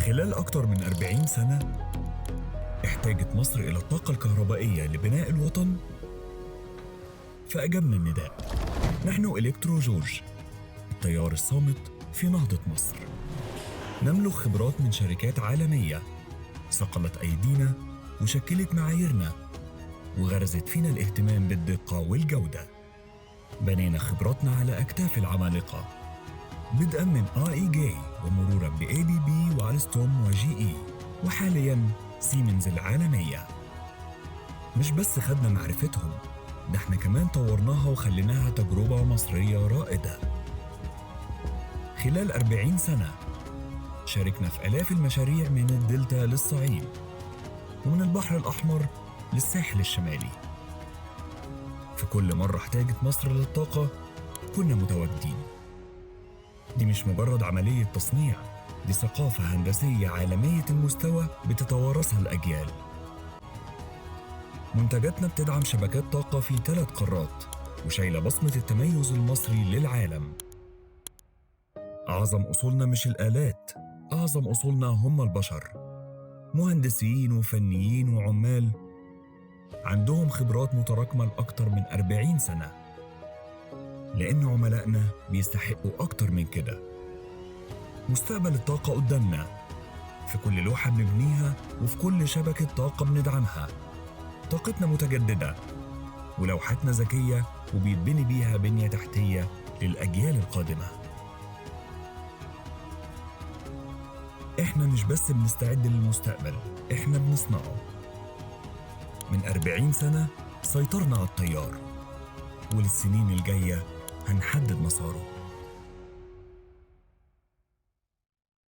خلال أكثر من 40 سنة احتاجت مصر إلى الطاقة الكهربائية لبناء الوطن، فأجبنا النداء. نحن إلكترو جورج، التيار الصامت في نهضة مصر. نملك خبرات من شركات عالمية صقلت أيدينا وشكلت معاييرنا وغرزت فينا الاهتمام بالدقة والجودة. بنينا خبراتنا على أكتاف العمالقة، بدءاً من AEG ومروراً بABB وألستوم وGE وحالياً سيمنز العالمية. مش بس خدنا معرفتهم، ده احنا كمان طورناها وخليناها تجربة مصرية رائدة. خلال 40 سنة شاركنا في آلاف المشاريع من الدلتا للصعيد ومن البحر الأحمر للساحل الشمالي. في كل مرة احتاجت مصر للطاقة كنا متواجدين. دي مش مجرد عملية تصنيع، دي ثقافة هندسية عالمية المستوى بتتوارثها الأجيال. منتجاتنا بتدعم شبكات طاقة في 3 قارات وشايلة بصمة التميز المصري للعالم. أعظم أصولنا مش الآلات، أعظم أصولنا هم البشر، مهندسين وفنيين وعمال عندهم خبرات متراكمة لأكتر من 40 سنة، لأن عملائنا بيستحقوا أكتر من كده. مستقبل الطاقة قدامنا، في كل لوحة بنبنيها وفي كل شبكة طاقة بندعمها. طاقتنا متجددة ولوحتنا ذكية وبيتبني بيها بنية تحتية للأجيال القادمة. إحنا مش بس بنستعد للمستقبل، إحنا بنصنعه. من 40 سنة سيطرنا على التيار، وللسنين الجاية هنحدد مساره.